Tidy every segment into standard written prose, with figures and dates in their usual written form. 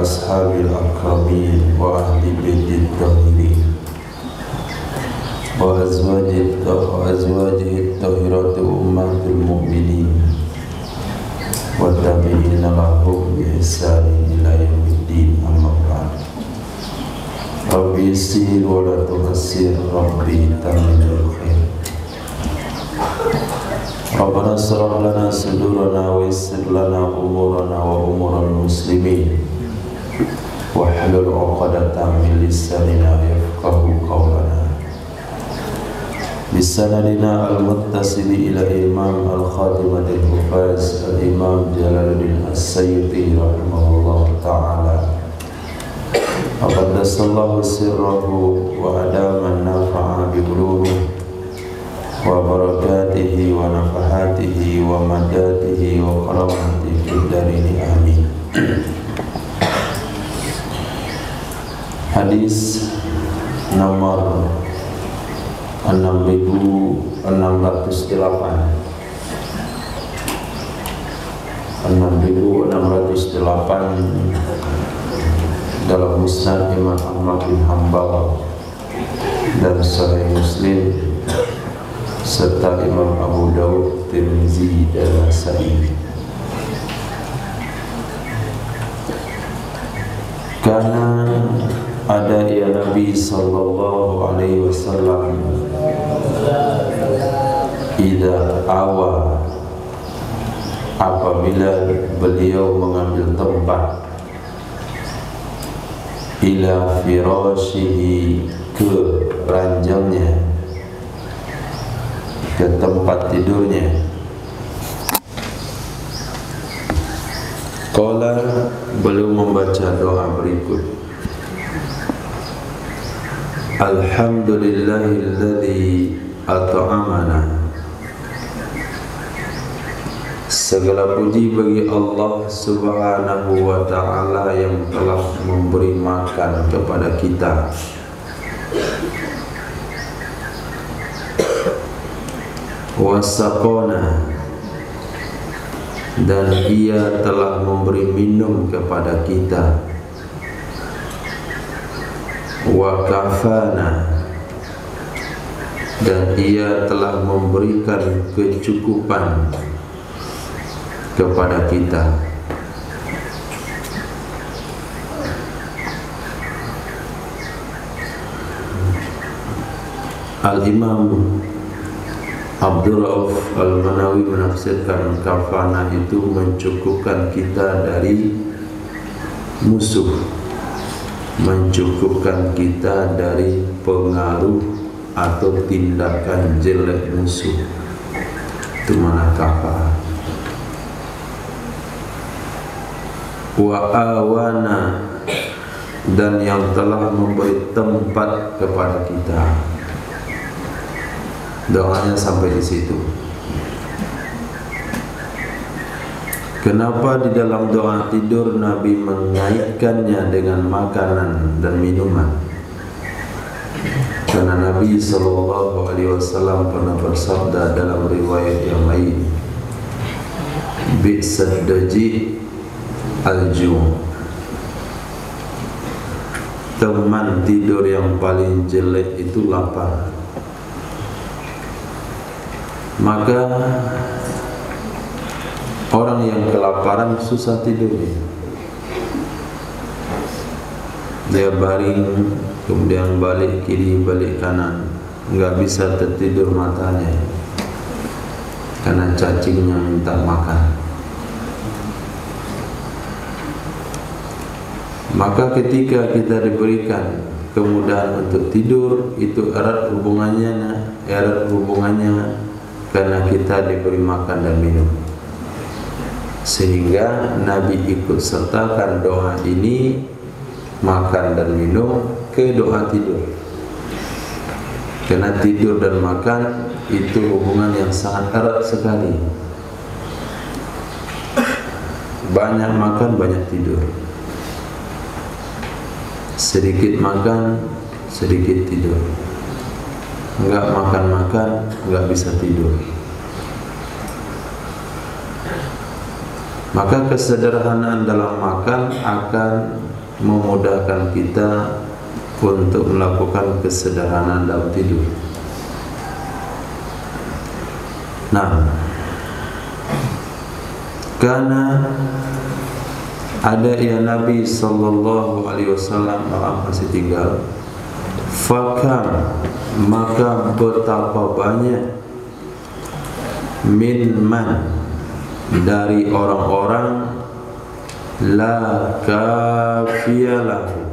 وأصحاب الأكرمين وأهل بيت الطاهرين وأزواجه الطاهرات أمهات المؤمنين والتابعين لهم بإحسان إلى يوم الدين. أما بعد، رب يسر ولا تعسر، ربي تمم الخير. ربنا اشرح لنا صدورنا ويسر لنا أمورنا وأمور المسلمين واحلل عقدة من لساننا يفقه قولنا. بسندنا المتصل إلى الإمام الخاتمة الحفاظ الإمام جلال الدين السيوطي رحمه الله تعالى، وقدس الله سره وأدام النفع بعلومه وبركاته ونفحاته ومداته وكرامته في الدارين آمين. Hadis nomor 6608 dalam Musnad Imam Ahmad bin Hanbal dan Sahih Muslim serta Imam Abu Daud, Tirmizi dan Nasa'i. Karena ada ya Nabi sallallahu alaihi wasallam idza awa, apabila beliau mengambil tempat, ila firashihi, ke ranjangnya, ke tempat tidurnya, qala, beliau membaca doa berikut: Alhamdulillahilladzi at'amana. Segala puji bagi Allah Subhanahu wa ta'ala yang telah memberi makan kepada kita, wasaqona, dan Ia telah memberi minum kepada kita, wa kafana, dan Ia telah memberikan kecukupan kepada kita. Al-Imam Abdul Rauf Al-Manawi menafsirkan kafana itu mencukupkan kita dari musuh, mencukupkan kita dari pengaruh atau tindakan jelek musuh. Itu mana kafah. Wa awana, dan yang telah memberi tempat kepada kita. Doanya sampai di situ. Kenapa di dalam doa tidur Nabi mengaitkannya dengan makanan dan minuman? Karena Nabi SAW pernah bersabda dalam riwayat yang lain, bi'sad daji al-jum', teman tidur yang paling jelek itu lapar. Maka orang yang kelaparan susah tidurnya. Dia baring, kemudian balik kiri, balik kanan, nggak bisa tertidur matanya karena cacingnya minta makan. Maka ketika kita diberikan kemudahan untuk tidur, itu erat hubungannya karena kita diberi makan dan minum. Sehingga Nabi ikut sertakan doa ini, makan dan minum, ke doa tidur. Karena tidur dan makan itu hubungan yang sangat erat sekali. Banyak makan, banyak tidur. Sedikit makan, sedikit tidur. Enggak makan-makan, enggak bisa tidur. Maka kesederhanaan dalam makan akan memudahkan kita untuk melakukan kesederhanaan dalam tidur. Nah, karena ada ya Nabi sallallahu alaihi wasallam masih tinggal, fakam, maka betapa banyak min man, dari orang-orang la kafiyalahu,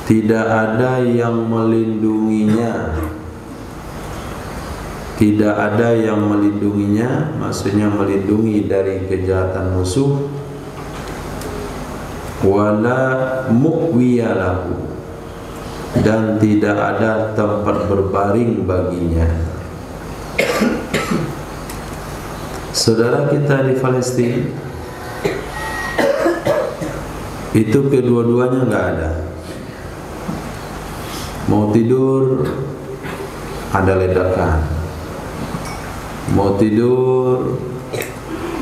tidak ada yang melindunginya. Tidak ada yang melindunginya, maksudnya melindungi dari kejahatan musuh. Wala mu'wiyalahu, dan tidak ada tempat berbaring baginya. Saudara kita di Palestina itu kedua-duanya nggak ada. Mau tidur ada ledakan, mau tidur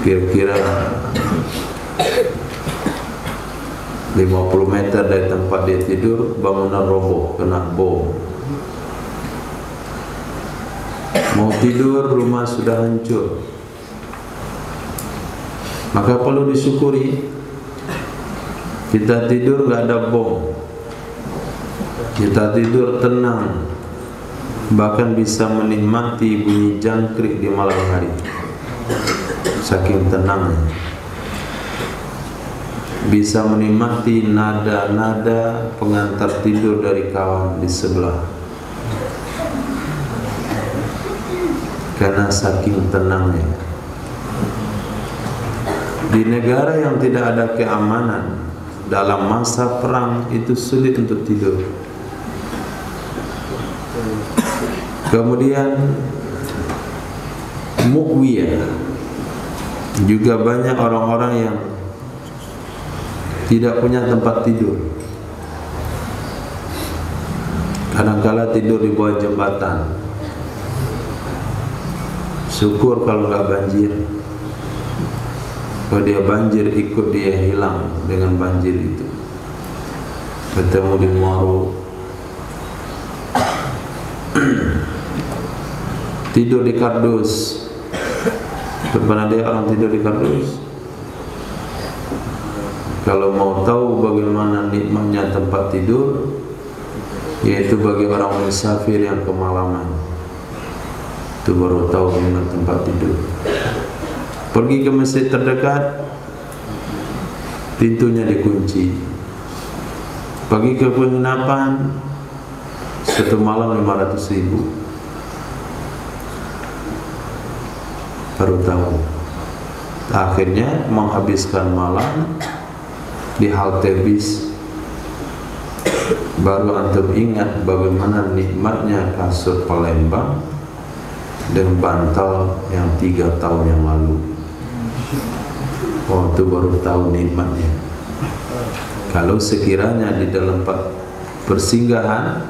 kira-kira 50 meter dari tempat dia tidur bangunan roboh kena bom. Mau tidur rumah sudah hancur. Maka perlu disyukuri kita tidur nggak ada bom, kita tidur tenang, bahkan bisa menikmati bunyi jangkrik di malam hari, saking tenangnya. Bisa menikmati nada-nada pengantar tidur dari kawan di sebelah, karena saking tenangnya. Di negara yang tidak ada keamanan dalam masa perang itu sulit untuk tidur. Kemudian mu'wiyah, juga banyak orang-orang yang tidak punya tempat tidur. Kadang-kala tidur di bawah jembatan. Syukur kalau nggak banjir. Kalau dia banjir, ikut dia hilang dengan banjir itu. Ketemu di Muaro. Tidur di kardus. Pernah dia orang tidur di kardus? Kalau mau tahu bagaimana nikmatnya tempat tidur, yaitu bagi orang musafir yang kemalaman, itu baru tahu nikmat tempat tidur. Pergi ke masjid terdekat, pintunya dikunci. Pergi ke penginapan, satu malam 500.000. Baru tahu. Akhirnya menghabiskan malam di halte bis. Baru antum ingat bagaimana nikmatnya kasur Palembang dengan bantal yang 3 tahun yang lalu. Oh, itu baru tahu nikmatnya. Kalau sekiranya di dalam persinggahan,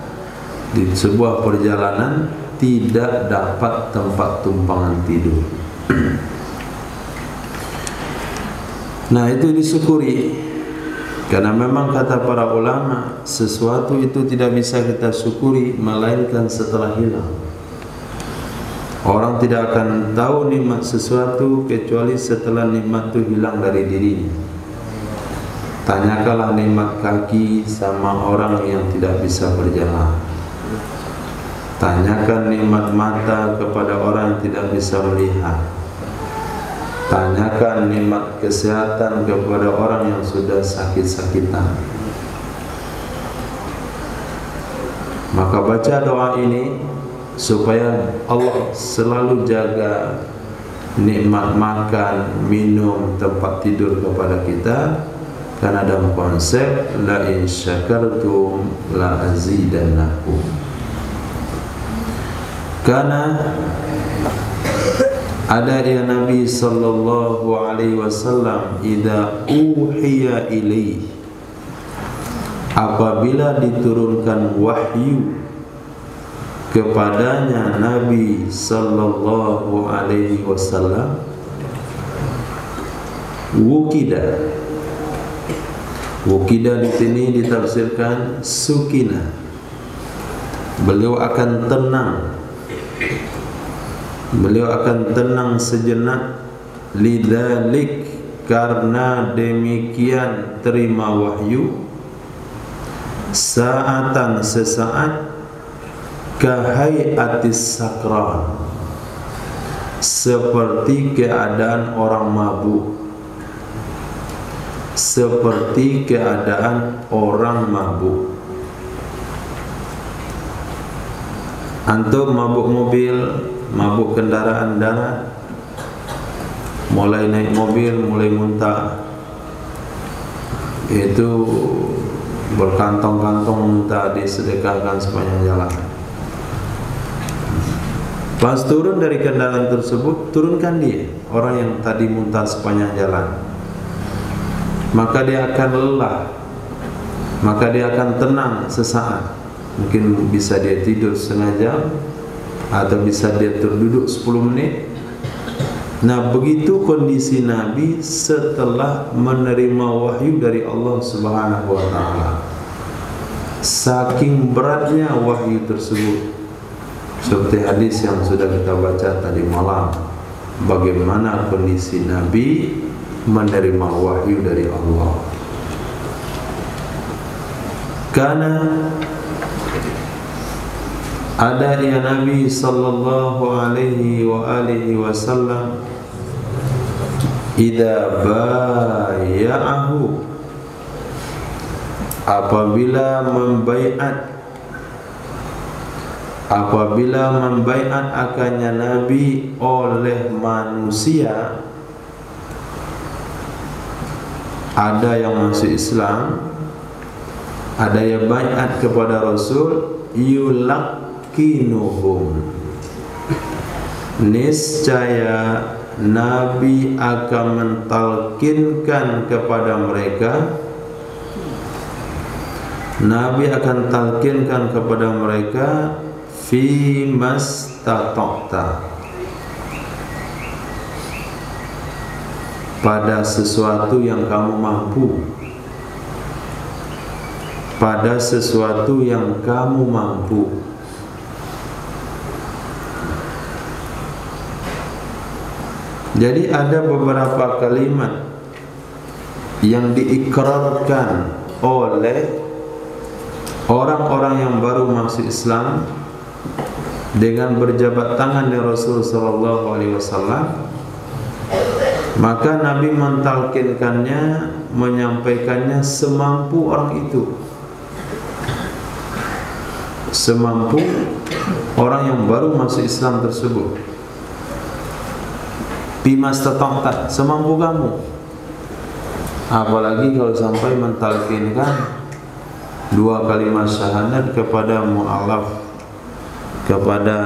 di sebuah perjalanan tidak dapat tempat tumpangan tidur. Nah, itu disyukuri. Karena memang kata para ulama, sesuatu itu tidak bisa kita syukuri melainkan setelah hilang. Orang tidak akan tahu nikmat sesuatu kecuali setelah nikmat itu hilang dari dirinya. Tanyakanlah nikmat kaki sama orang yang tidak bisa berjalan. Tanyakan nikmat mata kepada orang yang tidak bisa melihat. Tanyakan nikmat kesehatan kepada orang yang sudah sakit-sakitan. Maka baca doa ini supaya Allah selalu jaga nikmat makan, minum, tempat tidur kepada kita. Karena dalam konsep la in syakartum la azidannakum. Karena ada ya Nabi sallallahu alaihi wasallam, idza uhiya ilaihi, apabila diturunkan wahyu kepadanya Nabi sallallahu alaihi wasallam, wukida, Wukida di sini ditafsirkan sukina. Beliau akan tenang. Beliau akan tenang sejenak. Lidzalik, karena demikian terima wahyu. Sa'atan, sesaat. Kahayatis sakran, seperti keadaan orang mabuk. Seperti keadaan orang mabuk. Antum mabuk mobil, mabuk kendaraan darat, mulai naik mobil, mulai muntah, itu berkantong-kantong muntah disedekahkan sepanjang jalan. Pas turun dari kendaraan tersebut, turunkan dia, orang yang tadi muntah sepanjang jalan. Maka dia akan lelah, maka dia akan tenang sesaat. Mungkin bisa dia tidur setengah jam, atau bisa dia terduduk 10 menit. Nah, begitu kondisi Nabi setelah menerima wahyu dari Allah Subhanahu wa ta'ala. Saking beratnya wahyu tersebut, seperti hadis yang sudah kita baca tadi malam, bagaimana kondisi Nabi menerima wahyu dari Allah. Karena ada ya Nabi sallallahu alaihi wa alihi wasallam idza bay'ahu, apabila membaiat akannya Nabi oleh manusia. Ada yang masuk Islam, ada yang baiat kepada Rasul, yulakinuhum, niscaya Nabi akan mentalkinkan kepada mereka. Nabi akan talkinkan kepada mereka fi mastata'ta, pada sesuatu yang kamu mampu. Pada sesuatu yang kamu mampu. Jadi ada beberapa kalimat yang diikrarkan oleh orang-orang yang baru masuk Islam dengan berjabat tangan dengan Rasul sallallahu alaihi wasallam. Maka Nabi mentalkinkannya, menyampaikannya semampu orang itu, semampu orang yang baru masuk Islam tersebut. Bimastata'ta, semampu kamu. Apalagi kalau sampai mentalkinkan 2 kalimat syahadat kepada mu'alaf, kepada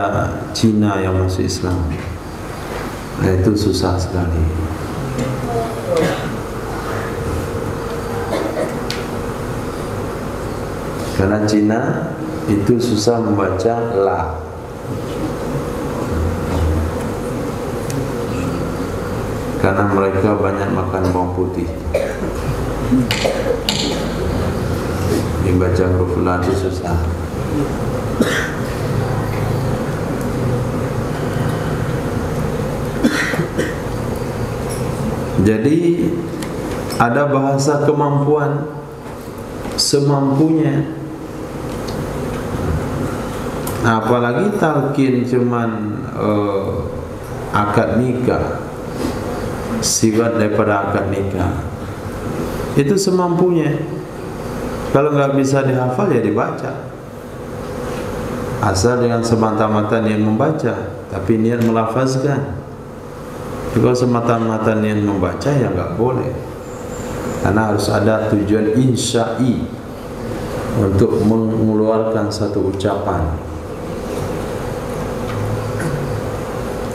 Cina yang masuk Islam. Nah, itu susah sekali. Karena Cina itu susah membaca la. Karena mereka banyak makan bawang putih. Dibaca huruf la itu susah. Jadi ada bahasa kemampuan semampunya. Apalagi talqin cuman akad nikah, sifat daripada akad nikah, itu semampunya. Kalau nggak bisa dihafal ya dibaca, asal dengan semata-mata niat membaca, tapi niat melafazkan. Kalau semata-mata niat membaca ya nggak boleh, karena harus ada tujuan insya'i untuk mengeluarkan satu ucapan.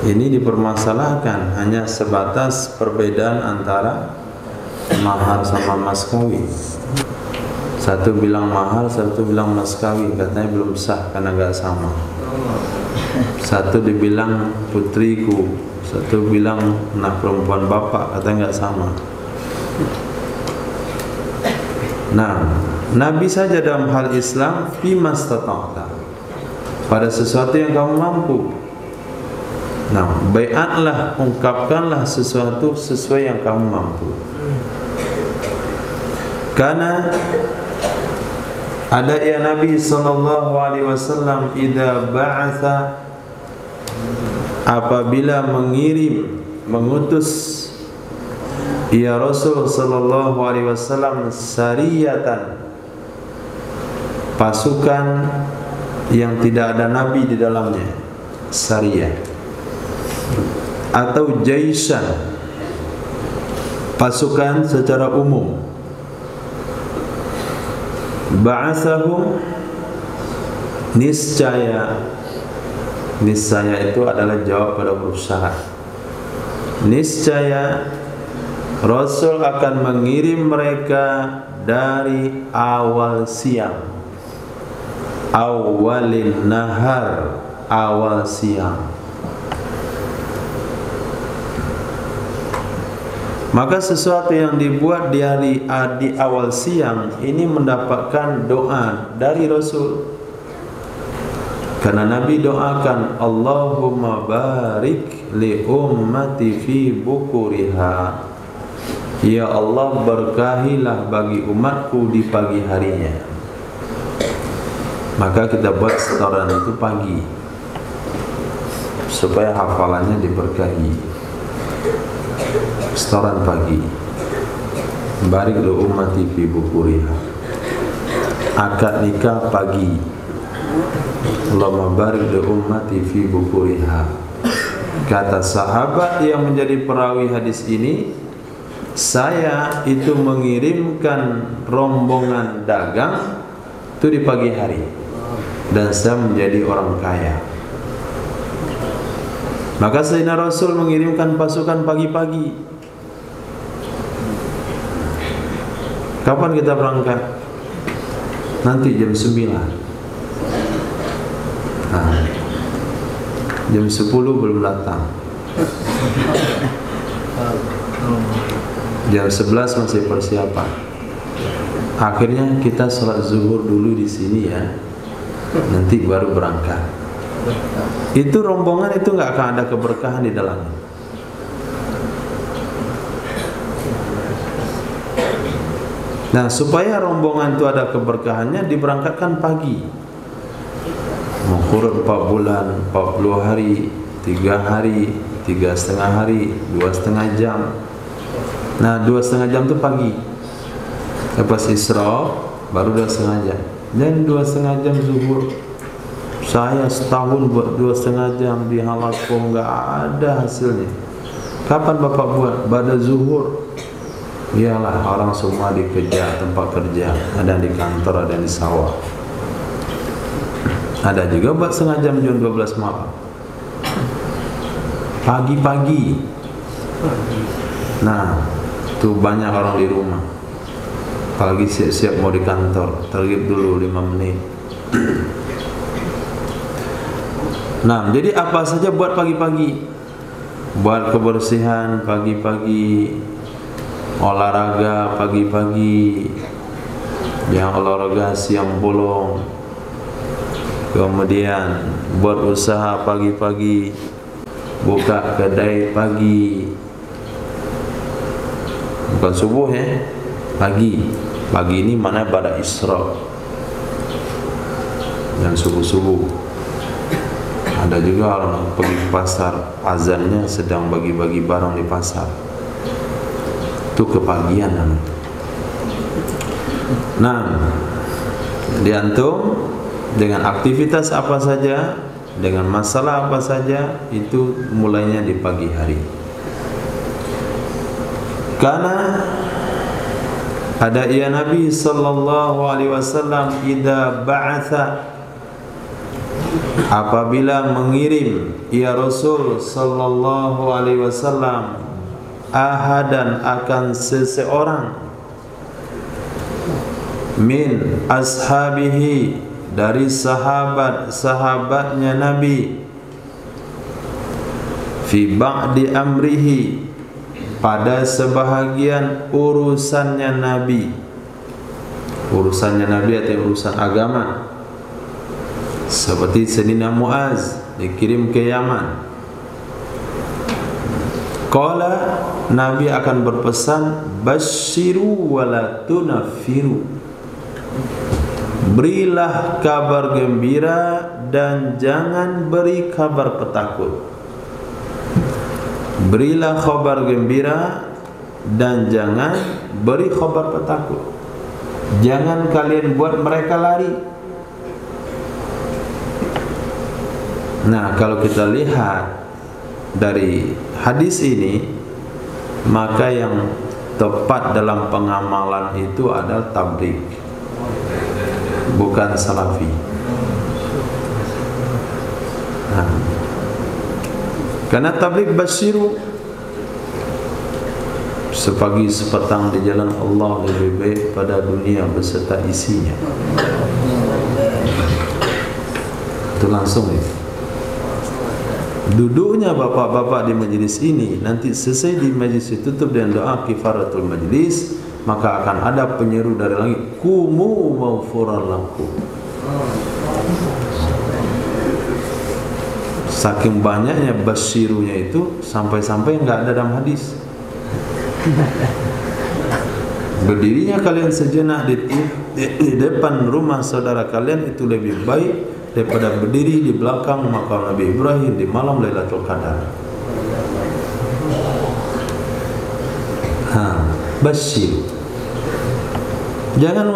Ini dipermasalahkan hanya sebatas perbedaan antara mahar sama mas kawin. Satu bilang mahar, satu bilang mas kawin, katanya belum sah karena nggak sama. Satu dibilang putriku, satu bilang anak perempuan bapak, katanya nggak sama. Nah, Nabi saja dalam hal Islam fimastata'ta, pada sesuatu yang kamu mampu. Nah, bai'atlah, ungkapkanlah sesuatu sesuai yang kamu mampu. Karena ada ya Nabi sallallahu alaihi wasallam idza ba'atha, apabila mengutus ya Rasul sallallahu alaihi wasallam sariyatan, pasukan yang tidak ada nabi di dalamnya, sariyah, atau jaisan, pasukan secara umum. Ba'athahum, niscaya itu adalah jawab pada huruf syarat. Niscaya Rasul akan mengirim mereka dari awal siang, awalin nahar, awal siang. Maka sesuatu yang dibuat di awal siang ini mendapatkan doa dari Rasul. Karena Nabi doakan, Allahumma barik li ummati fi bukuriha, ya Allah berkahilah bagi umatku di pagi harinya. Maka kita buat setoran itu pagi, supaya hafalannya diberkahi. Setoran pagi, barik li ummati fi bukuriha, akad nikah pagi, Allahumma barik li ummati fi bukuriha. Kata sahabat yang menjadi perawi hadis ini, saya itu mengirimkan rombongan dagang itu di pagi hari, dan saya menjadi orang kaya. Maka Sayyidina Rasul mengirimkan pasukan pagi-pagi. Kapan kita berangkat? Nanti jam 9. Nah, jam 10 belum datang. Jam 11 masih persiapan. Akhirnya kita sholat zuhur dulu di sini ya, nanti baru berangkat. Itu rombongan itu nggak akan ada keberkahan di dalamnya. Nah, supaya rombongan itu ada keberkahannya, diberangkatkan pagi. Mengukur 4 bulan, 40 hari, 3 hari, 3,5 hari, 2,5 jam. Nah, 2,5 jam itu pagi. Lepas Isra baru 2,5 jam. Dan 2,5 jam zuhur. Saya setahun buat 2,5 jam di Halako, nggak ada hasilnya. Kapan Bapak buat? Pada zuhur. Iyalah, orang semua dikejar tempat kerja, ada di kantor, ada di sawah. Ada juga buat setengah jam jam 12 malam. Pagi-pagi. Nah, tuh banyak orang di rumah. Apalagi siap-siap mau di kantor, tergib dulu 5 menit. Nah, jadi apa saja buat pagi-pagi. Buat kebersihan pagi-pagi, olahraga pagi-pagi, yang olahraga siang bolong. Kemudian buat usaha pagi-pagi, buka kedai pagi. Bukan subuh ya, pagi. Pagi ini mana pada Isra dan subuh-subuh. Ada juga orang pergi ke pasar, azannya sedang bagi-bagi barang di pasar. Itu kepagian namanya. Nah, diantum dengan aktivitas apa saja, dengan masalah apa saja, itu mulainya di pagi hari. Karena ada ya Nabi sallallahu alaihi wasallam idza ba'atha, apabila mengirim ya Rasul sallallahu alaihi wasallam ahadan, akan seseorang, min ashabihi, dari sahabat-sahabatnya Nabi, fi ba'di amrihi, pada sebahagian urusannya Nabi, urusannya Nabi atau urusan agama. Seperti Sayyidina Muaz dikirim ke Yaman. Qala, Nabi akan berpesan, basyiru wala tunaffiru. Berilah kabar gembira dan jangan beri kabar petakut. Berilah kabar gembira dan jangan beri kabar petakut. Jangan kalian buat mereka lari. Nah, kalau kita lihat dari hadis ini, maka yang tepat dalam pengamalan itu adalah tabligh, bukan salafi. Nah, karena tabligh basyiru, sepagi sepetang di jalan Allah lebih baik pada dunia beserta isinya. Itu langsung ya. Duduknya bapak-bapak di majlis ini, nanti selesai di majlis tutup dengan doa kifaratul majlis, maka akan ada penyeru dari langit, kumu maghfuran lakum. Saking banyaknya basyirunya itu, sampai-sampai enggak ada dalam hadis. Berdirinya kalian sejenak di depan rumah saudara kalian itu lebih baik daripada berdiri di belakang makam Nabi Ibrahim di malam Lailatul Qadar. Basyir. Jangan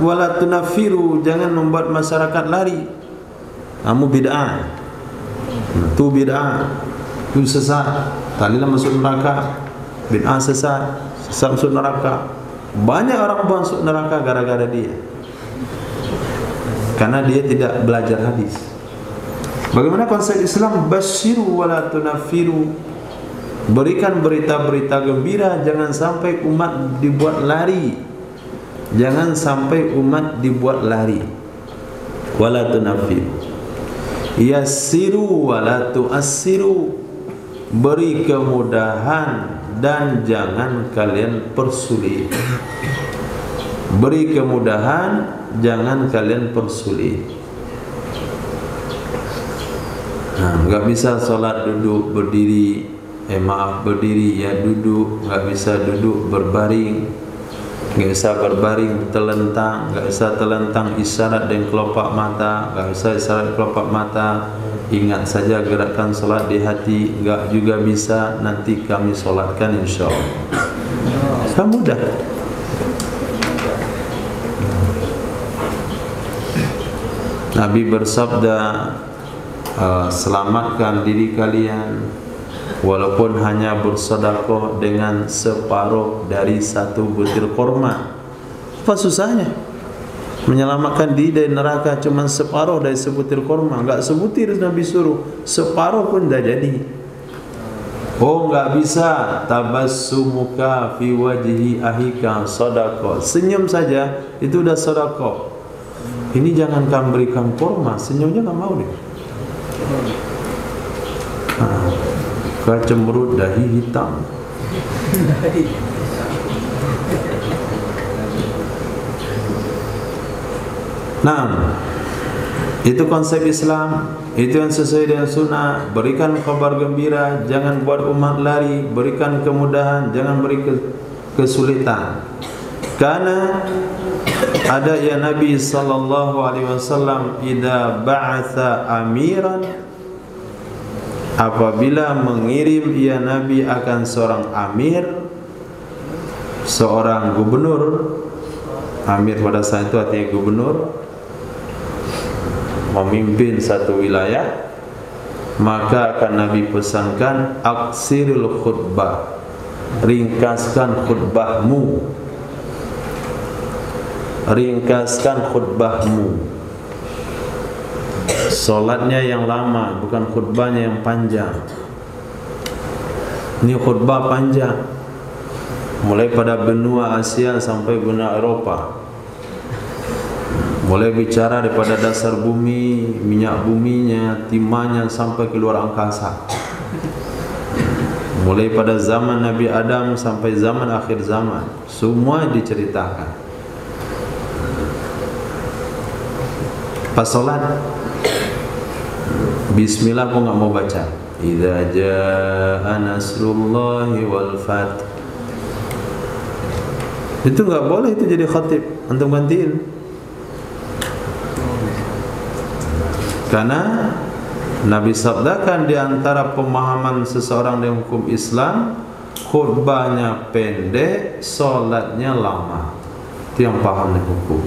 wala tunafiru, jangan membuat masyarakat lari. Kamu bid'ah. Itu bid'ah. Itu sesat. Tadilah masuk neraka. Bid'ah sesat. Sesat masuk neraka. Banyak orang masuk neraka gara-gara dia. Karena dia tidak belajar hadis. Bagaimana konsep Islam? Basyiru wala tunafiru. Berikan berita-berita gembira, jangan sampai umat dibuat lari. Jangan sampai umat dibuat lari. Wala tunafiru. Yassiru wala tuassiru. Beri kemudahan dan jangan kalian persulit. Beri kemudahan, jangan kalian persulit. Enggak bisa sholat duduk berdiri, berdiri ya duduk, enggak bisa duduk berbaring, enggak bisa berbaring telentang, enggak bisa telentang isyarat dengan kelopak mata, enggak bisa isyarat kelopak mata. Ingat saja gerakan sholat di hati, enggak juga bisa, nanti kami sholatkan insyaallah. Kan mudah. Nabi bersabda, selamatkan diri kalian walaupun hanya bersedekah dengan separuh dari satu butir kurma. Apa susahnya? Menyelamatkan diri dari neraka cuma separuh dari sebutir kurma. Enggak sebutir Nabi suruh, separuh pun dah jadi. Oh, enggak bisa. Tabassumuka fi wajhi ahika sedekah. Senyum saja itu dah sedekah. Ini jangankan berikan kurma, senyumnya nggak mau deh. Kecemberut dahi hitam. Nah, itu konsep Islam. Itu yang sesuai dengan sunnah. Berikan kabar gembira, jangan buat umat lari. Berikan kemudahan, jangan beri kesulitan. Karena ada ya Nabi sallallahu alaihi wasallam idza ba'atha amiran, apabila mengirim ya Nabi akan seorang amir, seorang gubernur. Amir pada saat itu artinya gubernur, memimpin satu wilayah, maka akan Nabi pesankan aksirul khutbah, ringkaskan khutbahmu. Ringkaskan khutbahmu. Solatnya yang lama, bukan khutbahnya yang panjang. Ini khutbah panjang, mulai pada benua Asia sampai benua Eropa. Mulai bicara daripada dasar bumi, minyak buminya, timahnya sampai ke luar angkasa. Mulai pada zaman Nabi Adam sampai zaman akhir zaman, semua diceritakan. Pas sholat bismillah kok nggak mau baca. Idza jaa nasrullahi wal fath. Itu nggak boleh, itu jadi khatib, antum gantiin. Karena Nabi sabdakan di antara pemahaman seseorang dengan hukum Islam, khutbahnya pendek, sholatnya lama. Itu yang paham dengan hukum.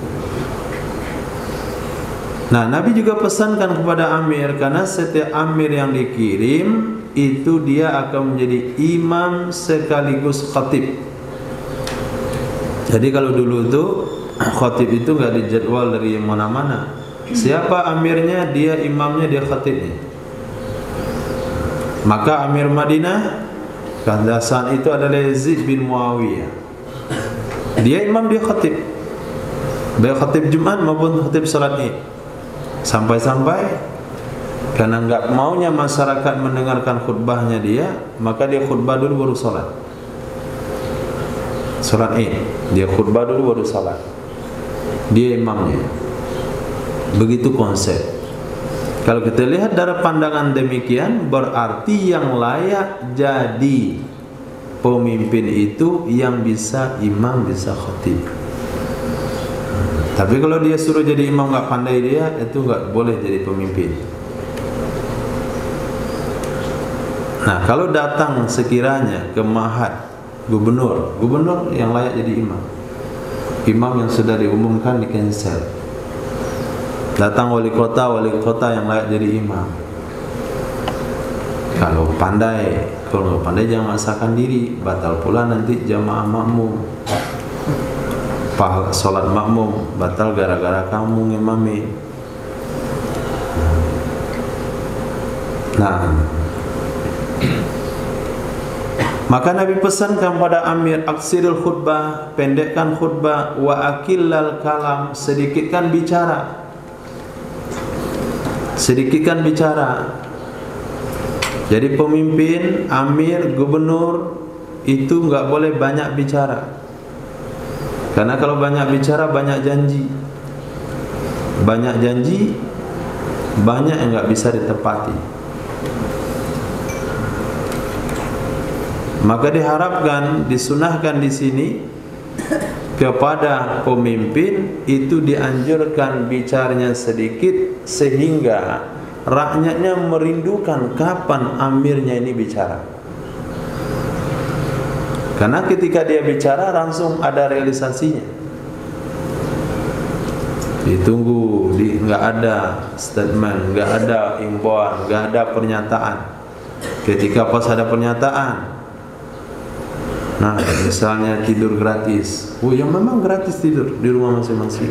Nah, Nabi juga pesankan kepada Amir, karena setiap Amir yang dikirim itu dia akan menjadi imam sekaligus khatib. Jadi kalau dulu itu khatib itu nggak dijadwal dari mana-mana. Siapa amirnya, dia imamnya, dia khatibnya. Maka Amir Madinah pada saat itu adalah Yazid bin Muawiyah. Dia imam, dia khatib. Baik khatib Jumat maupun khatib salat Id. Sampai-sampai karena enggak maunya masyarakat mendengarkan khutbahnya dia, maka dia khutbah dulu baru salat. Salat Id, dia khutbah dulu baru salat. Dia imamnya. Begitu konsep. Kalau kita lihat dari pandangan demikian, berarti yang layak jadi pemimpin itu yang bisa imam, bisa khatib. Tapi kalau dia suruh jadi imam nggak pandai dia, itu nggak boleh jadi pemimpin. Nah, kalau datang sekiranya ke Mahat gubernur yang layak jadi imam, imam yang sudah diumumkan di cancel. Datang wali kota yang layak jadi imam. Kalau nggak pandai jangan maksakan diri, batal pula nanti jamaah makmum. Salat makmum batal gara-gara kamu ngimami. Nah, maka Nabi pesankan pada Amir, aksirul khutbah, pendekkan khutbah, wa akillal kalam, sedikitkan bicara. Sedikitkan bicara. Jadi pemimpin, amir, gubernur itu enggak boleh banyak bicara. Karena kalau banyak bicara, banyak janji. Banyak janji, banyak yang enggak bisa ditepati. Maka diharapkan, disunahkan di sini kepada pemimpin itu dianjurkan bicaranya sedikit sehingga rakyatnya merindukan kapan amirnya ini bicara. Karena ketika dia bicara langsung ada realisasinya. Ditunggu, nggak ada statement, nggak ada imbauan, nggak ada pernyataan. Ketika pas ada pernyataan, nah misalnya tidur gratis, yang memang gratis tidur di rumah masing-masing,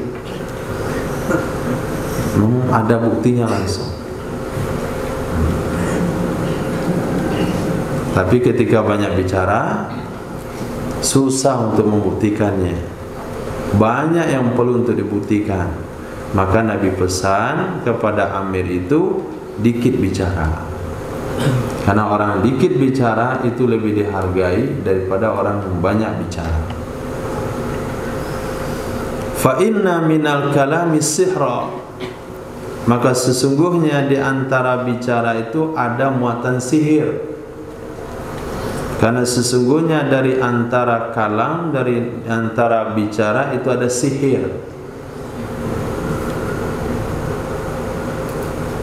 ada buktinya langsung. Tapi ketika banyak bicara, susah untuk membuktikannya. Banyak yang perlu untuk dibuktikan. Maka Nabi pesan kepada Amir itu dikit bicara. Karena orang dikit bicara itu lebih dihargai daripada orang yang banyak bicara. Fa inna minal kalami sihra. Maka sesungguhnya di antara bicara itu ada muatan sihir. Karena sesungguhnya dari antara kalam, dari antara bicara itu ada sihir.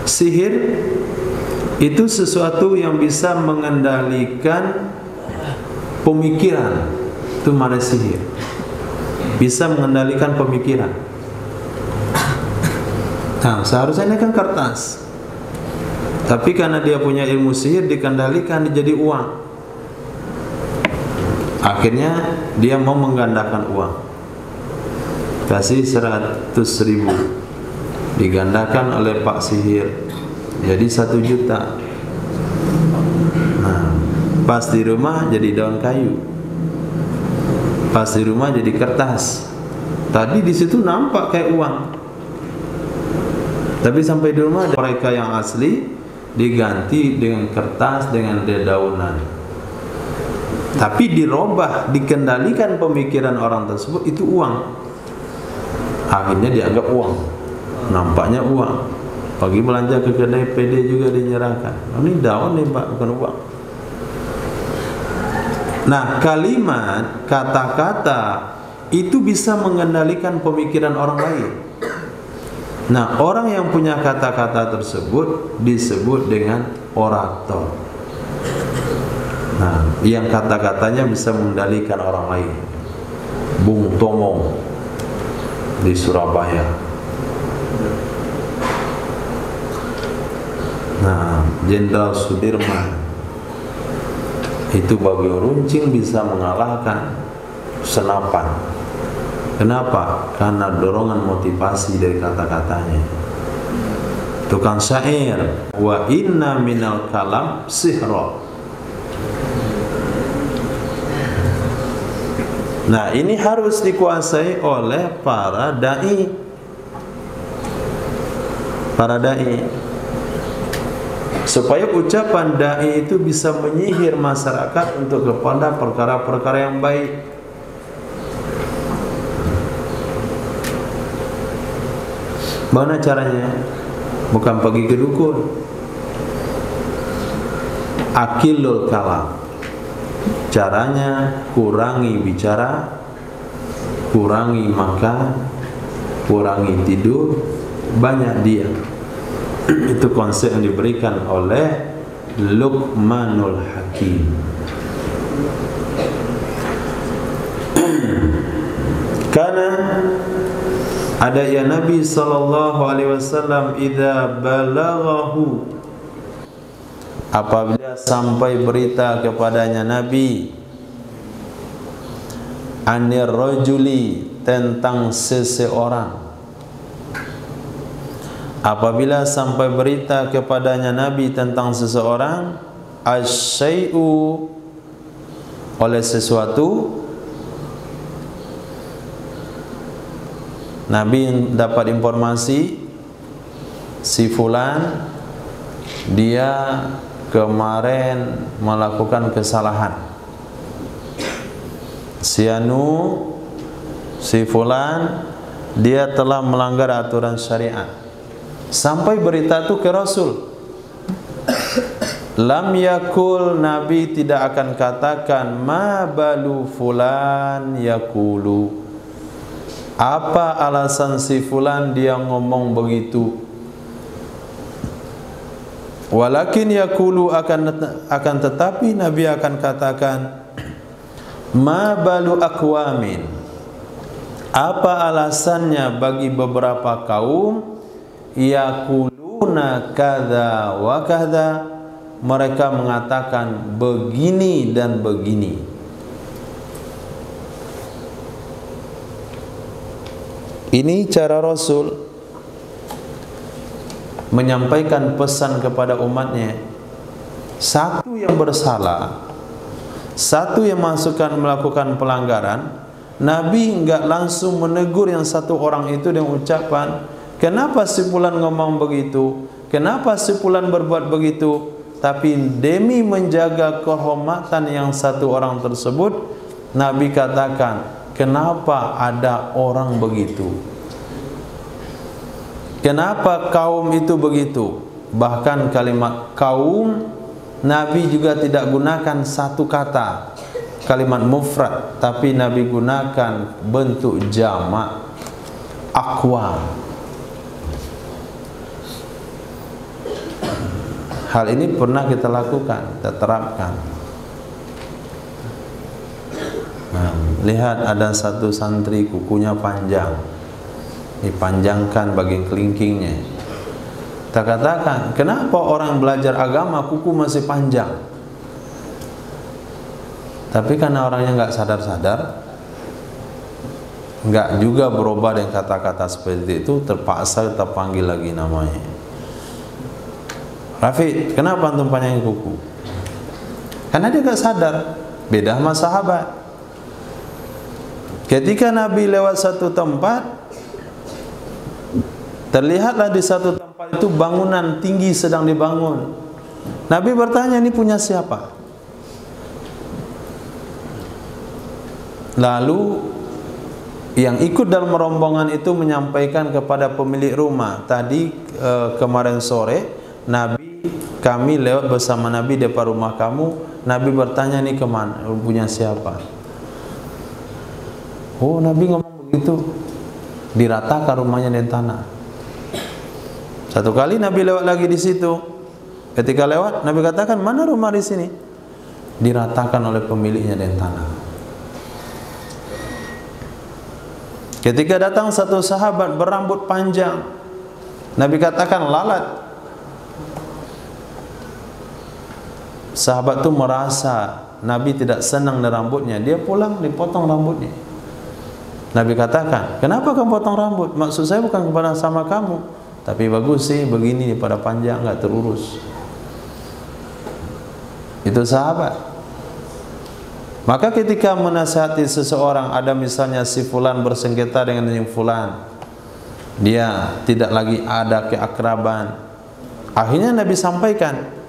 Sihir itu sesuatu yang bisa mengendalikan pemikiran. Itu mana sihir? Bisa mengendalikan pemikiran. Nah, seharusnya ini kan kertas. Tapi karena dia punya ilmu sihir, dikendalikan jadi uang. Akhirnya dia mau menggandakan uang. Kasih 100.000, digandakan oleh Pak Sihir jadi 1 juta. Nah, pas di rumah jadi daun kayu, pas di rumah jadi kertas. Tadi di situ nampak kayak uang, tapi sampai di rumah mereka yang asli diganti dengan kertas, dengan dedaunan. Tapi dirubah, dikendalikan pemikiran orang tersebut, itu uang. Akhirnya dianggap uang. nampaknya uang. Pagi belanja ke kedai PD juga dinyerahkan. Ini daun nih Pak, bukan uang. Nah, kalimat, kata-kata itu bisa mengendalikan pemikiran orang lain. Nah, orang yang punya kata-kata tersebut disebut dengan orator. Nah, yang kata-katanya bisa mengendalikan orang lain. Bung Tomo di Surabaya. Nah, Jenderal Sudirman itu babi runcing bisa mengalahkan senapan. Kenapa? Karena dorongan motivasi dari kata-katanya. Tukang syair, wa inna minal kalam sihra. Nah, ini harus dikuasai oleh para dai. Para dai. Supaya ucapan dai itu bisa menyihir masyarakat untuk kepada perkara-perkara yang baik. Mana caranya? Bukan pergi ke dukun. Akilul kalam. Caranya kurangi bicara, kurangi makan, kurangi tidur, banyak diam. Itu konsep yang diberikan oleh Luqmanul Hakim. Karena ada ya Nabi sallallahu alaihi wasallam idza balaghahu, apabila sampai berita kepadanya Nabi anir rajuli, tentang seseorang, apabila sampai berita kepadanya Nabi tentang seseorang, asyai'u, oleh sesuatu, Nabi dapat informasi si fulan dia kemarin melakukan kesalahan. Si anu, si fulan dia telah melanggar aturan syariat. Sampai berita itu ke Rasul. Lam yakul, Nabi tidak akan katakan ma balu fulan yakulu, apa alasan si fulan dia ngomong begitu. Walakin yakulu, akan tetapi Nabi akan katakan ma balu aqwamin, apa alasannya bagi beberapa kaum yakuluna kadza wa kadza, mereka mengatakan begini dan begini. Ini cara Rasul menyampaikan pesan kepada umatnya. Satu yang bersalah, satu yang melakukan pelanggaran, Nabi enggak langsung menegur yang satu orang itu dengan ucapan, kenapa si fulan ngomong begitu, kenapa si fulan berbuat begitu. Tapi demi menjaga kehormatan yang satu orang tersebut, Nabi katakan, kenapa ada orang begitu? Kenapa kaum itu begitu? Bahkan kalimat kaum, Nabi juga tidak gunakan satu kata, kalimat mufrad, tapi Nabi gunakan bentuk jamak, aqwam. Hal ini pernah kita lakukan, kita terapkan. Nah, lihat ada satu santri kukunya panjang, dipanjangkan bagian kelingkingnya. Kita katakan, kenapa orang belajar agama kuku masih panjang? Tapi karena orangnya nggak sadar-sadar, nggak juga berubah dengan kata-kata seperti itu, terpaksa kita panggil lagi namanya. Rafi, kenapa antum panjangin kuku? Karena dia nggak sadar. Beda sama sahabat. Ketika Nabi lewat satu tempat, terlihatlah di satu tempat itu bangunan tinggi sedang dibangun. Nabi bertanya, ini punya siapa? Lalu yang ikut dalam rombongan itu menyampaikan kepada pemilik rumah, tadi kemarin sore kami lewat bersama Nabi depan rumah kamu. Nabi bertanya, nih kemana, punya siapa? Oh, Nabi ngomong begitu. Diratakan rumahnya dengan tanah. Satu kali Nabi lewat lagi di situ. Ketika lewat, Nabi katakan, mana rumah di sini? Diratakan oleh pemiliknya dengan tanah. Ketika datang satu sahabat berambut panjang, Nabi katakan, lalat. Sahabat itu merasa Nabi tidak senang dengan rambutnya, dia pulang dipotong rambutnya. Nabi katakan, kenapa kamu potong rambut? Maksud saya bukan kepada sama kamu, tapi bagus sih begini pada panjang, nggak terurus. Itu sahabat. Maka ketika menasihati seseorang, ada misalnya si fulan bersengketa dengan yang fulan, dia tidak lagi ada keakraban, akhirnya Nabi sampaikan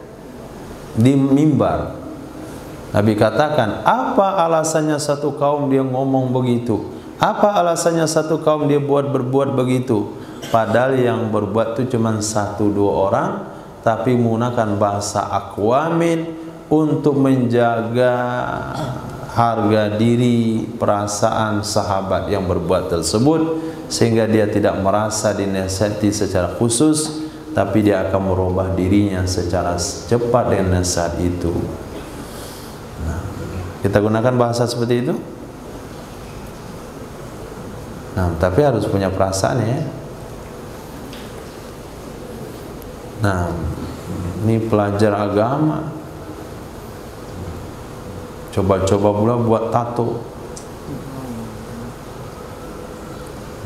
di mimbar. Nabi katakan, apa alasannya satu kaum dia ngomong begitu? Apa alasannya satu kaum dia berbuat begitu? Padahal yang berbuat itu cuma 1-2 orang, tapi menggunakan bahasa aqwamin untuk menjaga harga diri, perasaan sahabat yang berbuat tersebut, sehingga dia tidak merasa dinasihati secara khusus, tapi dia akan merubah dirinya secara cepat dengan nasihat itu. Nah, kita gunakan bahasa seperti itu. Nah, tapi harus punya perasaan ya. Nah, ini pelajar agama coba-coba pula buat tato.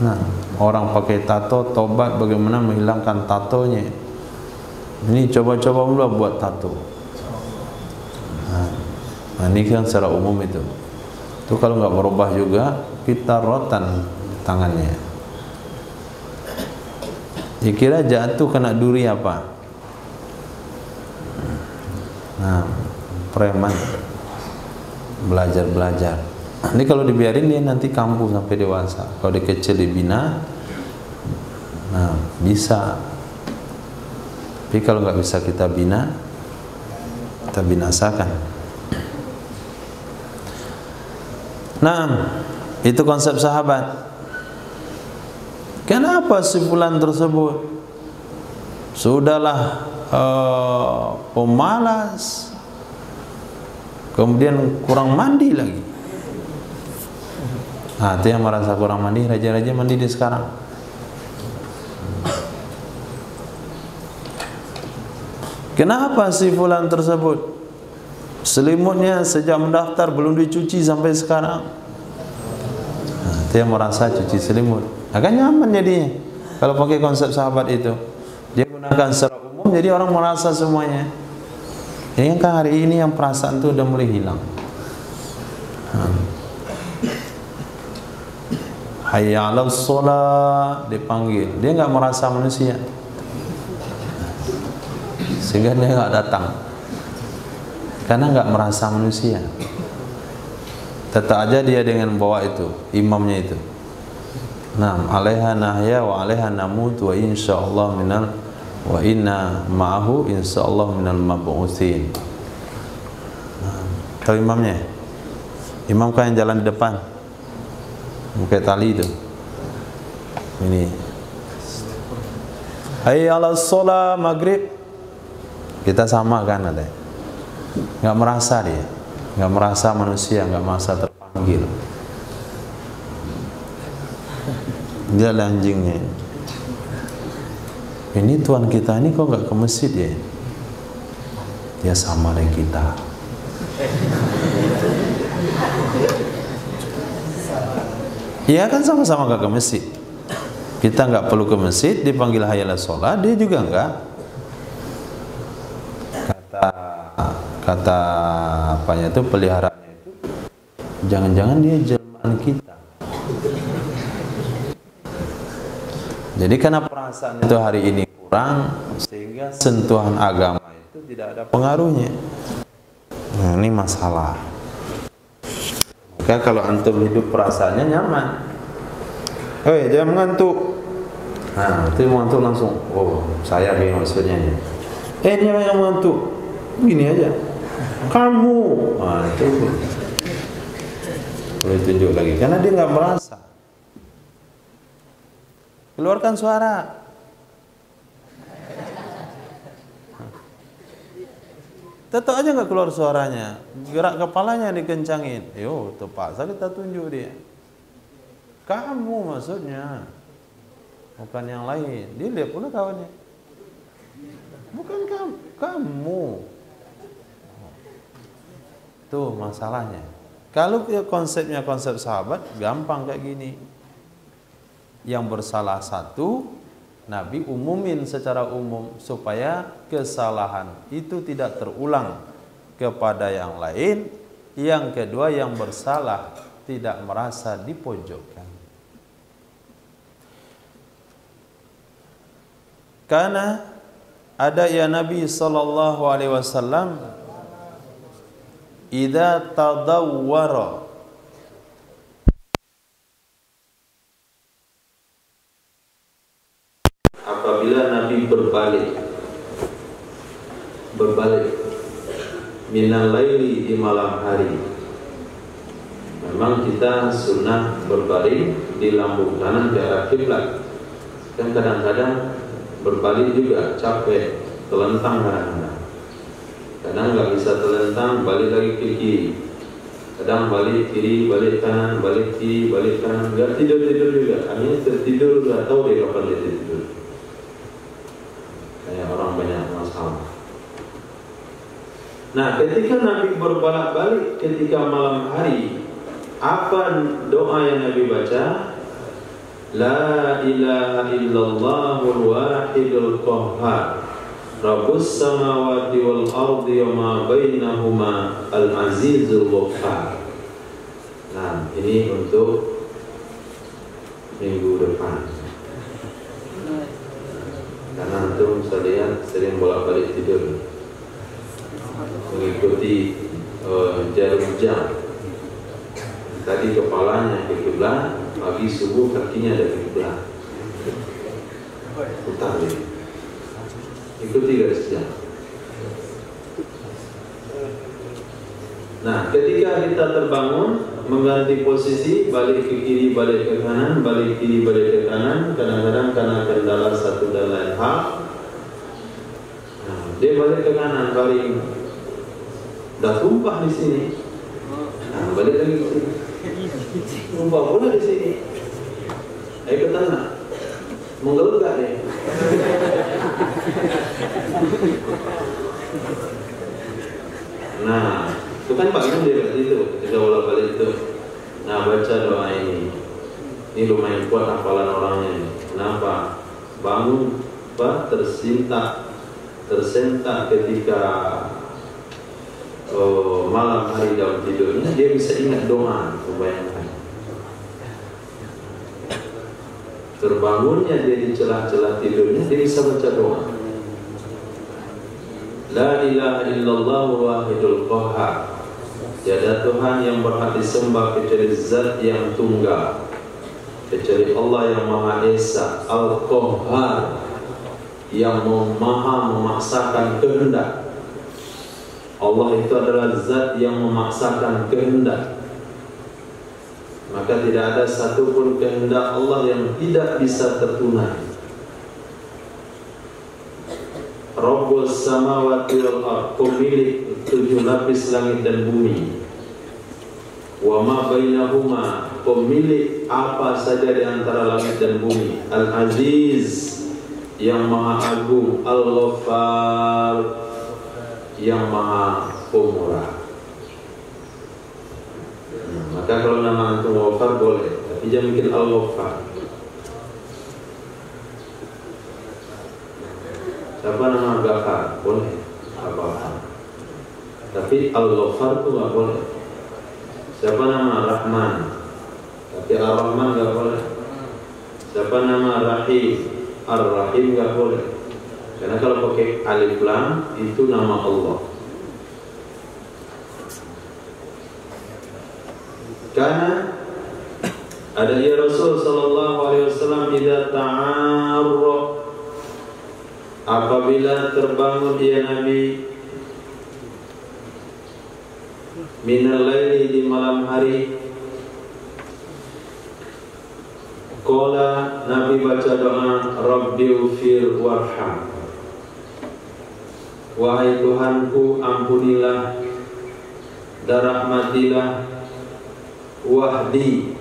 Nah, orang pakai tato tobat bagaimana menghilangkan tatonya. Ini coba-coba pula buat tato. Nah, ini kan secara umum itu. Itu kalau nggak merubah juga, kita rotan tangannya. Dikira jatuh kena duri apa? Nah, preman belajar. Ini kalau dibiarin dia nanti kambuh sampai dewasa. Kalau dia kecil dibina, nah bisa. Tapi kalau nggak bisa kita bina, kita binasakan. Nah, itu konsep sahabat. Kenapa si fulan tersebut sudahlah pemalas, kemudian kurang mandi lagi? Nah, itu yang merasa kurang mandi, raja-raja mandi di sekarang. Kenapa si fulan tersebut selimutnya sejak mendaftar belum dicuci sampai sekarang? Nah, itu yang merasa cuci selimut. Agak nyaman jadinya. Kalau pakai konsep sahabat itu, dia gunakan secara umum, jadi orang merasa semuanya. Ini kan hari ini yang perasaan itu udah mulai hilang. Hayya 'alas shalah dipanggil, dia nggak merasa manusia, sehingga dia nggak datang karena nggak merasa manusia. Tetap aja dia dengan bawa itu imamnya itu. Naam, 'alaiha nahya wa 'alaiha namut wa insyaallah minal wa inna ma'ahu insyaallah minal mab'utsin. Tahu imamnya? Imam kan yang jalan di depan, pakai tali itu. Ini. Hayya 'alas shalah maghrib. Kita sama kan ada. Enggak merasa dia, enggak merasa manusia, enggak merasa terpanggil. Dia anjingnya. Ini Tuhan kita ini kok enggak ke masjid ya? Dia sama dengan kita. Ya kan sama-sama enggak ke masjid. Kita enggak perlu ke masjid, dipanggil hayya 'alas shalah, dia juga enggak. Kata apanya itu, peliharaannya itu, jangan-jangan dia jelmaan kita. Jadi karena perasaan itu hari ini kurang, sehingga sentuhan agama itu tidak ada pengaruhnya. Nah, ini masalah. Maka kalau antum hidup perasaannya nyaman, Hei, jangan mengantuk. Nah, itu mengantuk langsung. Oh, saya yang maksudnya ini. Dia yang mengantuk. Gini aja. Kamu. Nah, itu boleh tunjuk lagi. Karena dia nggak merasa. Keluarkan suara. Tetap aja nggak keluar suaranya. Gerak kepalanya dikencangin. Yo, terpaksa kita tunjuk dia. Kamu maksudnya. Bukan yang lain. Dia lihat pula kawannya. Bukan kamu. Tuh masalahnya. Kalau konsepnya konsep sahabat, gampang kayak gini. Yang bersalah satu, Nabi umumin secara umum supaya kesalahan itu tidak terulang kepada yang lain. Yang kedua, yang bersalah tidak merasa dipojokkan. Karena ada ya Nabi sallallahu alaihi wasallam idza tadawwara apabila Nabi berbalik minal laili di malam hari. Memang kita sunnah berbalik di lambung kanan ke arah kiblat. Kan kadang-kadang berbalik juga capek, telentang kadang-kadang. Kadang nggak bisa telentang, balik lagi ke kiri. Kadang balik kiri, balik kanan, balik kiri, balik kanan. Nggak tidur juga. Hanya tertidur, nggak tahu dia kapan dia tidur. Kayak orang banyak masalah. Nah, ketika Nabi berbolak-balik ketika malam hari, apa doa yang Nabi baca? La ilaha illallahul wahidul qahhar Rabbus samawati wal ardi wa ma bainahuma al azizul ghaffar. Nah, ini untuk minggu depan. Karena antum saya lihat sering bolak-balik tidur mengikuti jarum jam. Tadi kepalanya ke kiblat, pagi subuh kakinya ada ke kiblat. Putar ini. Ikuti garis jam. Nah, ketika kita terbangun, mengganti posisi, balik ke kiri, balik ke kanan, balik kiri, balik ke kanan. Kadang-kadang karena kendala satu dan lain hal, nah, dia balik ke kanan, balik. Dah tumpah di sini. Nah, balik lagi ke sini. Tumpah pula di sini. Ayo ke tengah. Menggelut gak nih? Nah, itu kan Pak Imam dia itu ketika bolak-balik itu. Nah, baca doa ini. Ini lumayan kuat hafalan orangnya ini. Kenapa? Bangun, tersentak ketika malam hari dalam tidurnya, dia bisa ingat doa. Bayangkan. Terbangunnya dia di celah-celah tidurnya, dia bisa baca doa. La ilaha illallah wahidul qahhar. Tiada Tuhan yang berhak disembah kecuali Zat yang tunggal, kecuali Allah yang Maha Esa, Al-Qahhar, yang maha memaksakan kehendak. Allah itu adalah Zat yang memaksakan kehendak. Maka tidak ada satupun kehendak Allah yang tidak bisa tertunai. Rabbus samawati wal ardh, pemilik 7 lapis langit dan bumi. Wa ma bainahuma, pemilik apa saja di antara langit dan bumi. Al-Aziz, yang maha agung. Al-Ghaffar, yang maha pemurah. Maka kalau nama antum Ghaffar boleh, tapi jangan mikir Al-Ghaffar. Siapa nama Ghaffar? Boleh, apa-apa. Tapi Al-Ghaffar itu nggak boleh. Siapa nama Rahman? Tapi Ar-Rahman nggak boleh. Siapa nama Rahim? Ar-Rahim nggak boleh. Karena kalau pakai alif lam itu nama Allah. Karena ada ya Rasul sallallahu alaihi apabila terbangun dia Nabi minal laili, di malam hari, qala, Nabi baca doa, Rabbighfir warham, wahai Tuhanku, ampunilah dan rahmatilah, wahdi,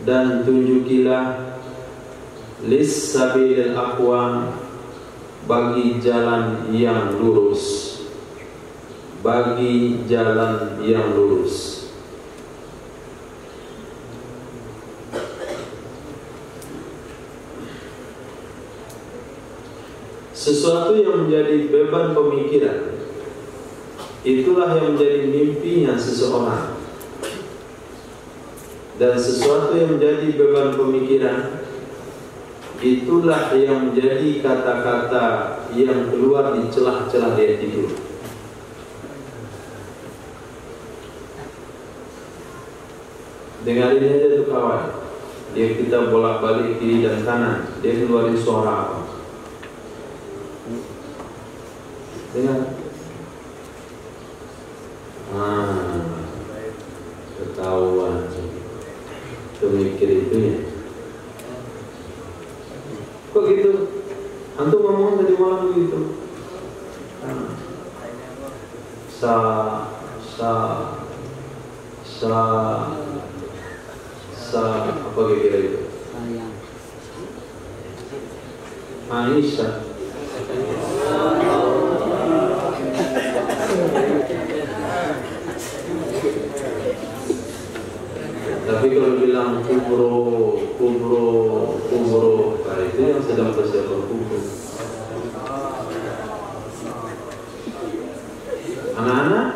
dan tunjukilah, lis sabilil aqwam, bagi jalan yang lurus, bagi jalan yang lurus. Sesuatu yang menjadi beban pemikiran, itulah yang menjadi mimpinya seseorang. Dan sesuatu yang menjadi beban pemikiran, itulah yang menjadi kata-kata yang keluar di celah-celah dia tidur. Dengarin aja tuh kawan, dia kita bolak-balik kiri dan kanan, dia keluarin suara apa? Dengar. Ketahuan pemikir itu ya. Kok gitu? Antum ngomong tadi malam begitu. Apa kira-kira itu? Aisyah. Tapi kalau bilang kubro, nah itu yang sedang persiapan kubro. Anak-anak,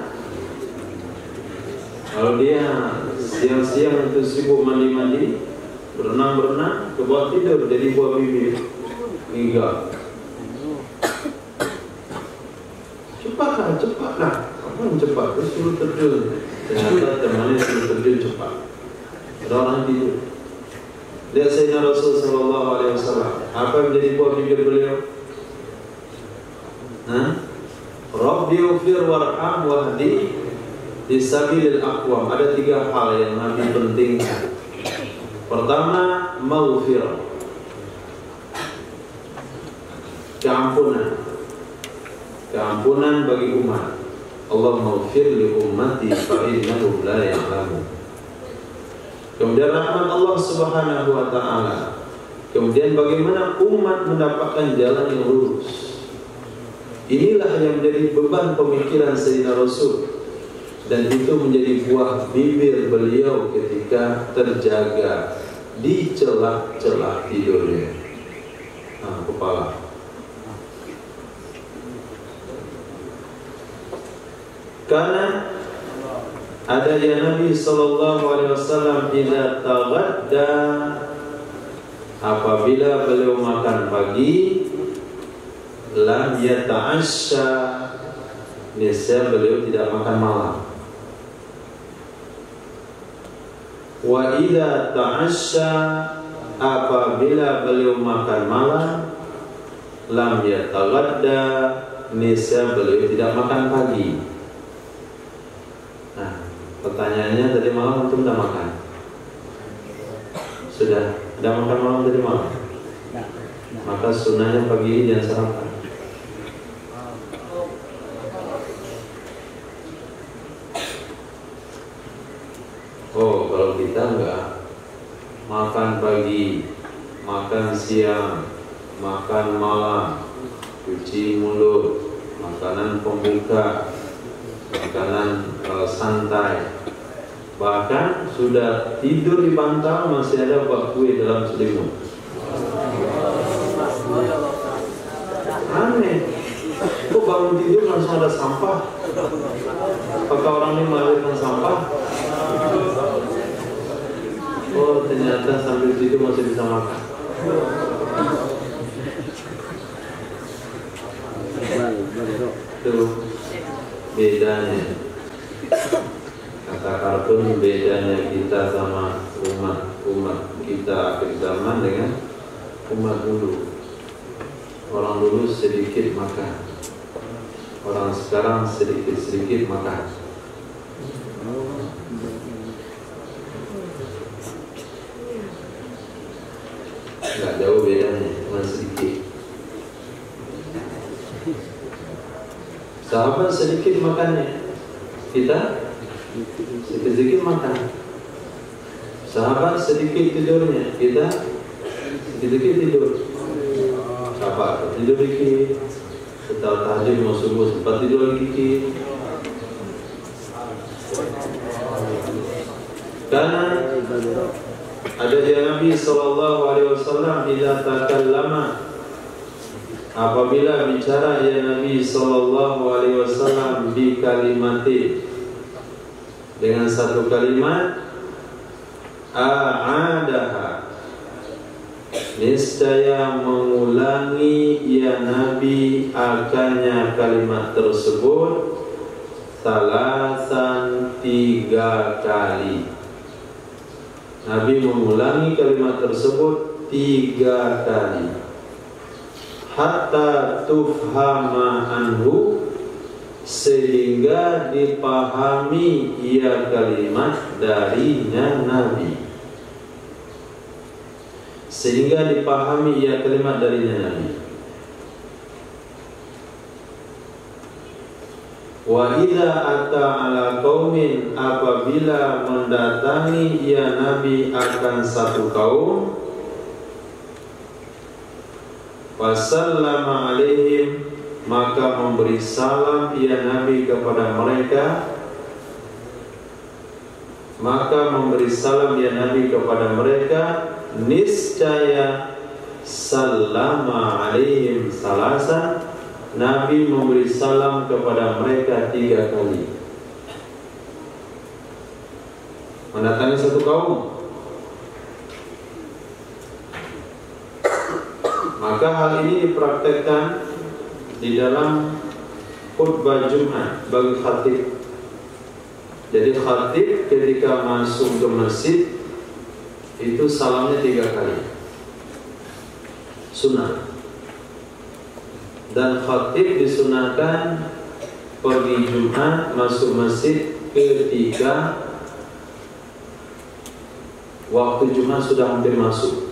kalau dia siang-siang itu sibuk mandi-mandi, berenang-berenang, ke bawah tidur, jadi buah bibir, enggak. Cepatlah. Apa yang cepat? Terus suruh terjun. Ternyata temannya suruh terjun cepat. Ada orang tidur. Lihat Sayyidina Rasul sallallahu alaihi wasallam. Apa yang menjadi buah bibir beliau? Rabbighfir warham wahdi lisabilil aqwam. Ada 3 hal yang Nabi pentingkan. Pertama, maghfirah, keampunan bagi umat. Allahumma ighfir li ummati fa innahum la ya'lamun. Kemudian rahmat Allah Subhanahu wa taala. Kemudian bagaimana umat mendapatkan jalan yang lurus. Inilah yang menjadi beban pemikiran Sayyidina Rasul, dan itu menjadi buah bibir beliau ketika terjaga di celah-celah tidurnya. Kepala. Karena ada ya Nabi sallallahu alaihi wasallam idza taghadda, apabila beliau makan pagi, lam yata'asya, niscaya beliau tidak makan malam. Wa idza ta'asya, apabila beliau makan malam, lam yataghadda, niscaya beliau tidak makan pagi. Pertanyaannya, tadi malam antum sudah makan? Sudah makan malam tadi malam? Maka sunnahnya pagi ini jangan sarapan. Kalau kita enggak makan pagi, makan siang, makan malam, cuci mulut, makanan pembuka, makanan santai, bahkan sudah tidur di bantal masih ada buah kue dalam selimut. Aneh, kok bangun tidur langsung ada sampah? Apakah orang ini melahirkan sampah? Oh, ternyata sambil tidur masih bisa makan. Tuh bedanya, kata kartun, bedanya kita sama umat kita akhir zaman dengan umat dulu. Orang dulu sedikit makan, orang sekarang sedikit-sedikit makan. Nggak jauh bedanya, cuma sedikit. Sahabat sedikit makannya, kita sedikit-sedikit makan. Sahabat sedikit tidurnya, kita sedikit tidur. Sahabat tidur dikit, setelah tahajud mau subuh sempat tidur lagi dikit. Karena ada Nabi SAW bila takallama, apabila bicara Nabi SAW di kalimatin, dengan satu kalimat, a'adaha, niscaya mengulangi Nabi akannya kalimat tersebut salasan 3 kali. Nabi mengulangi kalimat tersebut 3 kali. Hatta tufhama anhu, sehingga dipahami kalimat darinya Nabi. Sehingga dipahami kalimat darinya Nabi. Wa idza ata ala qaumin, apabila mendatangi Nabi akan satu kaum, wasallama alaihim, maka memberi salam Nabi kepada mereka, niscaya sallama alaihim salasan, Nabi memberi salam kepada mereka 3 kali. Mendatangi satu kaum, maka hal ini dipraktekkan di dalam khutbah Jumat bagi khatib. Jadi khatib ketika masuk ke masjid itu salamnya 3 kali, sunnah. Dan khatib disunahkan pergi Jumat masuk masjid ketika waktu Jumat sudah hampir masuk.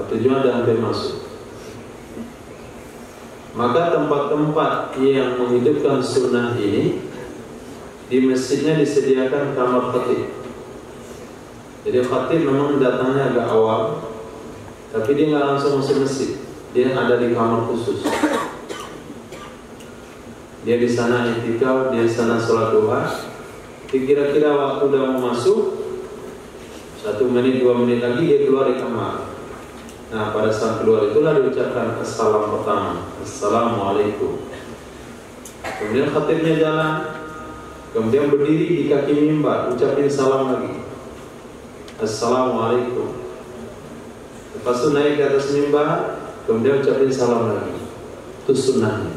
Waktu Jumat sudah hampir masuk. Maka tempat-tempat yang menghidupkan sunnah ini, di masjidnya disediakan kamar khatib. Jadi khatib memang datangnya agak awal, tapi dia nggak langsung masuk masjid. Dia ada di kamar khusus. Dia di sana i'tikaf, dia di sana sholat duha. Kira-kira waktu udah mau masuk, 1 menit 2 menit lagi dia keluar di kamar. Nah, pada saat keluar itulah diucapkan assalam pertama, assalamualaikum. Kemudian khatibnya jalan, kemudian berdiri di kaki mimbar, ucapin salam lagi, assalamualaikum. Lepas itu naik ke atas mimbar, kemudian ucapin salam lagi. Itu sunnahnya.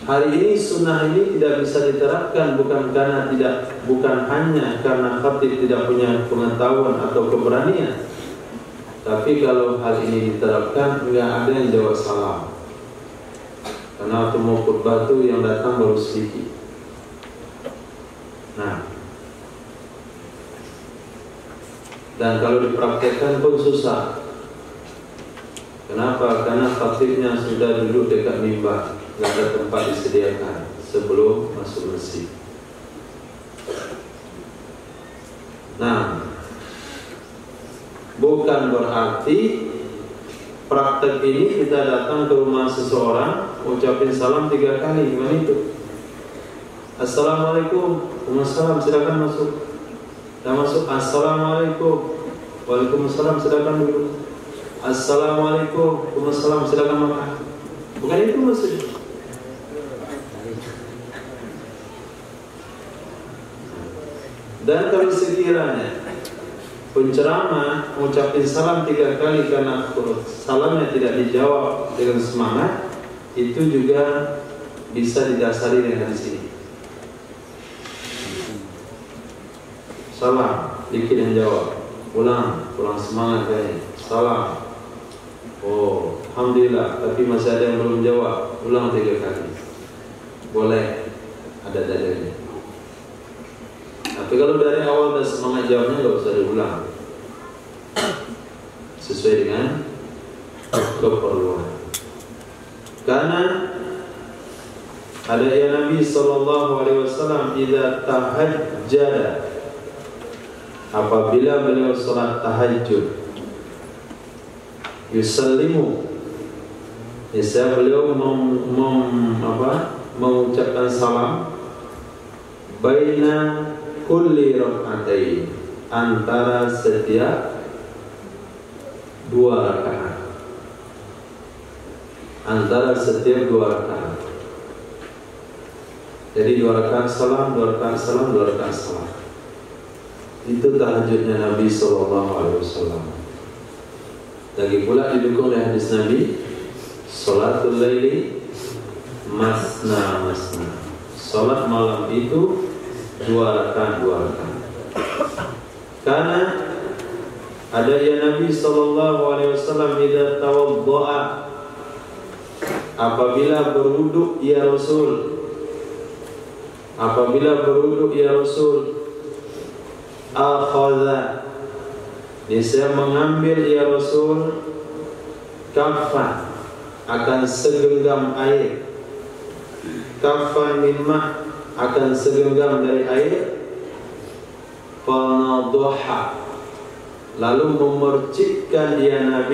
Hari ini sunnah ini tidak bisa diterapkan bukan hanya karena khatib tidak punya pengetahuan atau keberanian. Tapi kalau hal ini diterapkan, nggak ada yang jawab salam. Karena waktu mau khutbah itu yang datang baru sedikit. Nah, dan kalau dipraktekkan pun susah. Kenapa? Karena khatibnya sudah duduk dekat mimbar, nggak ada tempat disediakan sebelum masuk masjid. Nah, bukan berarti praktek ini kita datang ke rumah seseorang, ucapin salam 3 kali. Gimana itu? Assalamualaikum, waalaikumsalam, silakan masuk. Kita masuk, assalamualaikum, waalaikumsalam, silakan duduk. Assalamualaikum, waalaikumsalam, silakan makan. Bukan itu maksudnya. Dan kalau sekiranya penceramah mengucapkan salam 3 kali karena salamnya tidak dijawab dengan semangat, itu juga bisa didasari dengan di sini. Salam, dikit yang jawab, kurang semangat kayaknya. Salam, Oh, alhamdulillah, tapi masih ada yang belum jawab. Ulang 3 kali. Boleh, ada dalilnya. Tapi kalau dari awal dan semangat jawabnya nggak usah diulang. Sesuai dengan keperluan. Karena ada ya Nabi sallallahu alaihi wasallam idza tahajjada, apabila beliau salat tahajud, yusallimu, beliau mengucapkan salam baina kulli rak'atain, antara setiap 2 rakaat, antara setiap 2 rakaat. Jadi 2 rakaat salam, 2 rakaat salam, 2 rakaat salam. Itu tahajudnya Nabi sallallahu alaihi wasallam. Lagi pula didukung oleh hadis Nabi, salatul laili masna masna. Salat malam itu 2 rakaat, 2 rakaat. Karena ada ya Nabi sallallahu alaihi wasallam idza tawaddaa, apabila berwudu ya Rasul, apabila berwudu ya Rasul, akhadha, niscaya mengambil ya Rasul, kaffan, akan segenggam air, kaffan min ma', akan segenggam dari air, fanadhaha, lalu memercikkan ya Nabi